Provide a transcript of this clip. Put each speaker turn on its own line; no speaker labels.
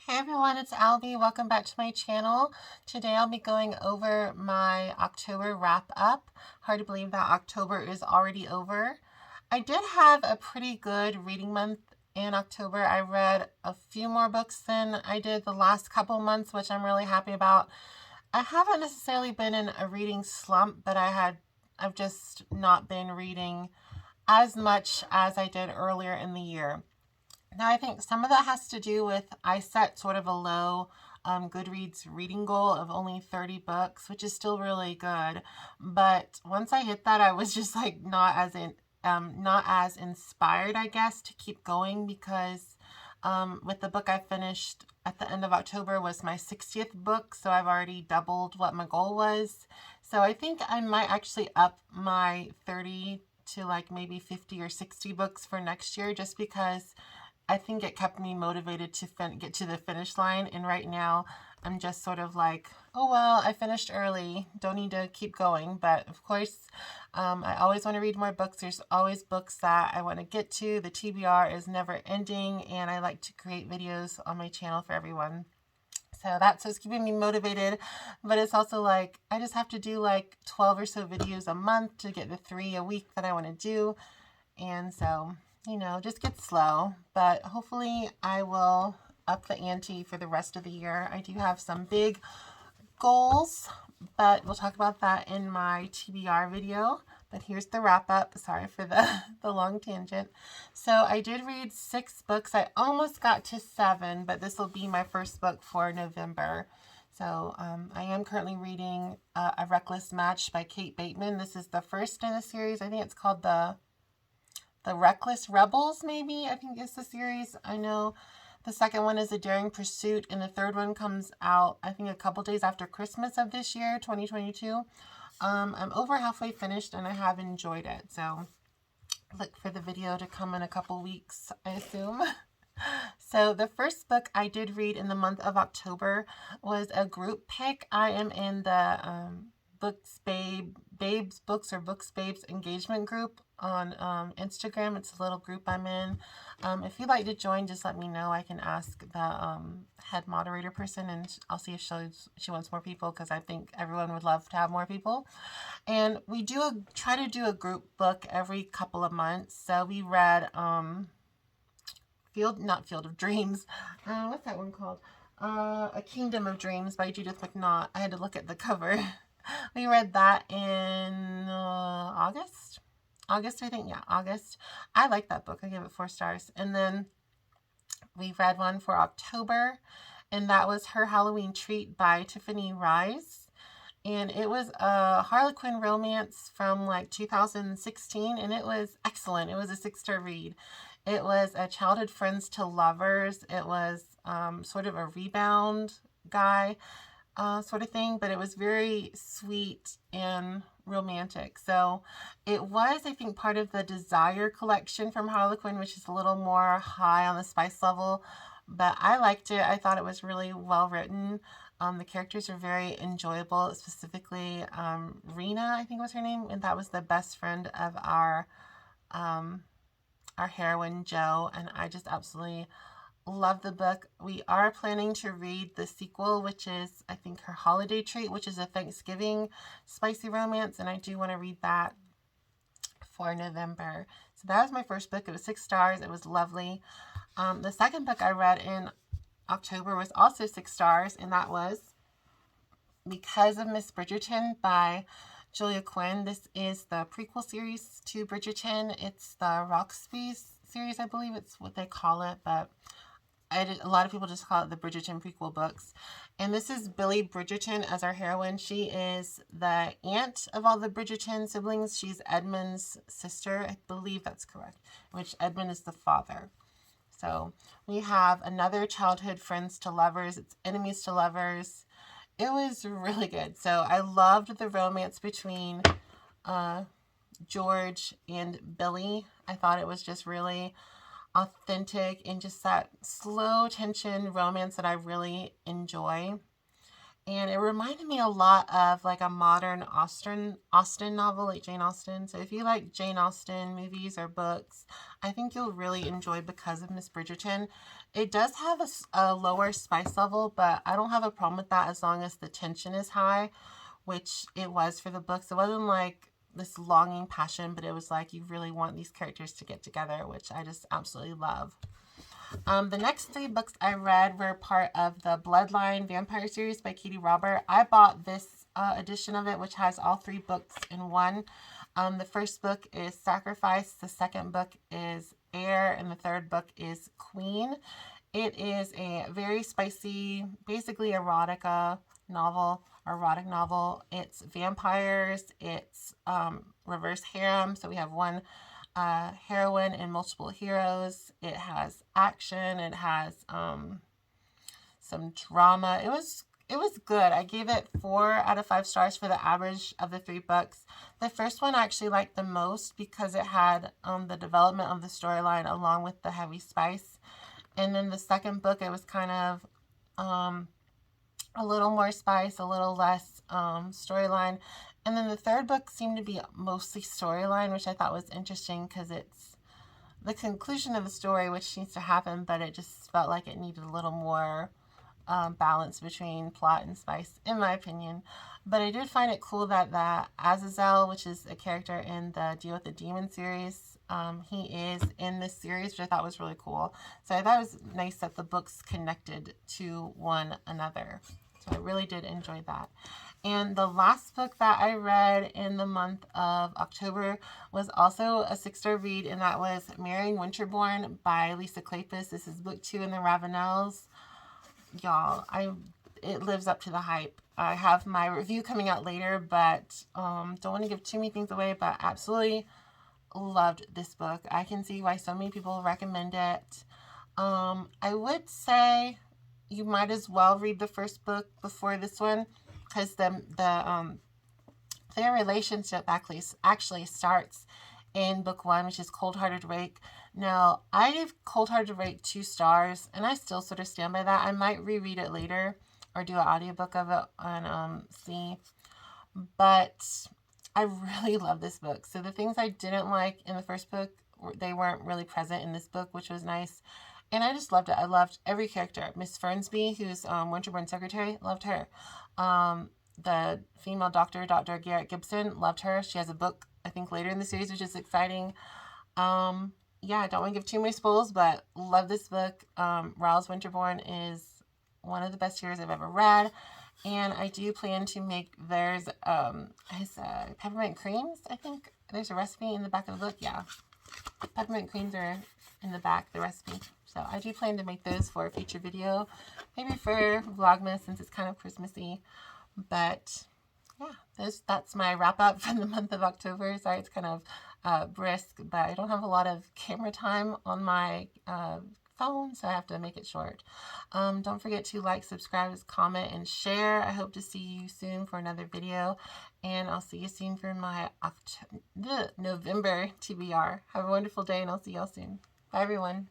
Hey everyone, it's Albie. Welcome back to my channel. Today I'll be going over my October wrap up. Hard to believe that October is already over. I did have a pretty good reading month in October. I read a few more books than I did the last couple months, which I'm really happy about. I haven't necessarily been in a reading slump, but I've just not been reading as much as I did earlier in the year. Now, I think some of that has to do with I set sort of a low Goodreads reading goal of only 30 books, which is still really good. But once I hit that, I was just like not as inspired, I guess, to keep going because with the book I finished at the end of October was my 60th book, so I've already doubled what my goal was. So I think I might actually up my 30 to like maybe 50 or 60 books for next year just because I think it kept me motivated to get to the finish line. And right now, I'm just sort of like, oh, well, I finished early. Don't need to keep going. But of course, I always want to read more books. There's always books that I want to get to. The TBR is never ending. And I like to create videos on my channel for everyone. So that's what's keeping me motivated. But it's also like, I just have to do like 12 or so videos a month to get the 3 a week that I want to do. And so, just get slow, but hopefully I will up the ante for the rest of the year. I do have some big goals, but we'll talk about that in my TBR video. But here's the wrap up. Sorry for the long tangent. So I did read 6 books. I almost got to 7, but this will be my first book for November. So I am currently reading A Reckless Match by Kate Bateman. This is the first in the series. I think it's called the Reckless Rebels, maybe, I think is the series. I know the second one is A Daring Pursuit, and the third one comes out, I think, a couple days after Christmas of this year, 2022. I'm over halfway finished, and I have enjoyed it. So look for the video to come in a couple weeks, I assume. So the first book I did read in the month of October was a group pick. I am in the Babes Books or Books Babes engagement group on Instagram. It's a little group I'm in. If you'd like to join, just let me know. I can ask the head moderator person, and I'll see if she wants more people, because I think everyone would love to have more people. And we try to do a group book every couple of months. So we read Field of Dreams. What's that one called? A Kingdom of Dreams by Judith McNaught. I had to look at the cover. We read that in August, I think. Yeah, August. I like that book. I gave it 4 stars. And then we read one for October, and that was Her Halloween Treat by Tiffany Rice. And it was a Harlequin romance from like 2016, and it was excellent. It was a 6-star read. It was a childhood friends to lovers. It was sort of a rebound guy sort of thing, but it was very sweet and romantic. So it was, I think, part of the Desire collection from Harlequin, which is a little more high on the spice level, but I liked it. I thought it was really well written. The characters are very enjoyable, specifically Rena, I think was her name, and that was the best friend of our heroine, Jo, and I just absolutely love the book. We are planning to read the sequel, which is, I think, Her Holiday Treat, which is a Thanksgiving spicy romance, and I do want to read that for November. So that was my first book. It was 6 stars. It was lovely. The second book I read in October was also 6 stars, and that was Because of Miss Bridgerton by Julia Quinn. This is the prequel series to Bridgerton. It's the Roxby series, I believe it's what they call it, but a lot of people just call it the Bridgerton prequel books. And this is Billy Bridgerton as our heroine. She is the aunt of all the Bridgerton siblings. She's Edmund's sister. I believe that's correct, which Edmund is the father. So we have another childhood friends to lovers. It's enemies to lovers. It was really good. So I loved the romance between George and Billy. I thought it was just really authentic and just that slow tension romance that I really enjoy. And it reminded me a lot of like a modern Austen novel, like Jane Austen. So if you like Jane Austen movies or books, I think you'll really enjoy because of Miss Bridgerton. It does have a lower spice level, but I don't have a problem with that as long as the tension is high, which it was for the books. It wasn't like this longing passion, but it was like you really want these characters to get together, which I just absolutely love. The next 3 books I read were part of the Bloodline Vampire series by kateerobert. I bought this edition of it, which has all 3 books in one. The first book is Sacrifice, the second book is Heir, and the third book is Queen. It is a very spicy, basically erotica novel, erotic novel. It's vampires, it's reverse harem, so we have one heroine and multiple heroes. It has action, it has some drama. It was good. I gave it 4 out of 5 stars for the average of the 3 books. The first one I actually liked the most because it had the development of the storyline along with the heavy spice. And then the second book, it was kind of a little more spice, a little less storyline. And then the third book seemed to be mostly storyline, which I thought was interesting because it's the conclusion of the story, which needs to happen, but it just felt like it needed a little more balance between plot and spice, in my opinion. But I did find it cool that Azazel, which is a character in the Deal with the Demon series, he is in this series, which I thought was really cool. So I thought it was nice that the books connected to one another. So I really did enjoy that. And the last book that I read in the month of October was also a 6-star read, and that was Marrying Winterborn by Lisa Kleypas. This is book 2 in the Ravenels. Y'all, it lives up to the hype. I have my review coming out later, but don't want to give too many things away, but absolutely loved this book. I can see why so many people recommend it. I would say you might as well read the first book before this one, because their relationship actually starts in book 1, which is Cold Hearted Rake. Now, I gave Cold Hearted Rake 2 stars, and I still sort of stand by that. I might reread it later or do an audiobook of it and see. But I really love this book. So the things I didn't like in the first book, they weren't really present in this book, which was nice. And I just loved it. I loved every character. Miss Fernsby, who's Winterborn's secretary, loved her. The female doctor, Dr. Garrett Gibson, loved her. She has a book, I think, later in the series, which is exciting. Yeah, I don't want to give too many spoils, but love this book. Raoul's Winterborn is one of the best series I've ever read. And I do plan to make theirs, his peppermint creams, I think. There's a recipe in the back of the book. Yeah, peppermint creams are in the back, the recipe. So I do plan to make those for a future video, maybe for Vlogmas since it's kind of Christmassy. But yeah, that's my wrap up for the month of October. Sorry, it's kind of brisk, but I don't have a lot of camera time on my phone, so I have to make it short. Don't forget to like, subscribe, comment, and share. I hope to see you soon for another video, and I'll see you soon for my November TBR. Have a wonderful day, and I'll see y'all soon. Bye, everyone.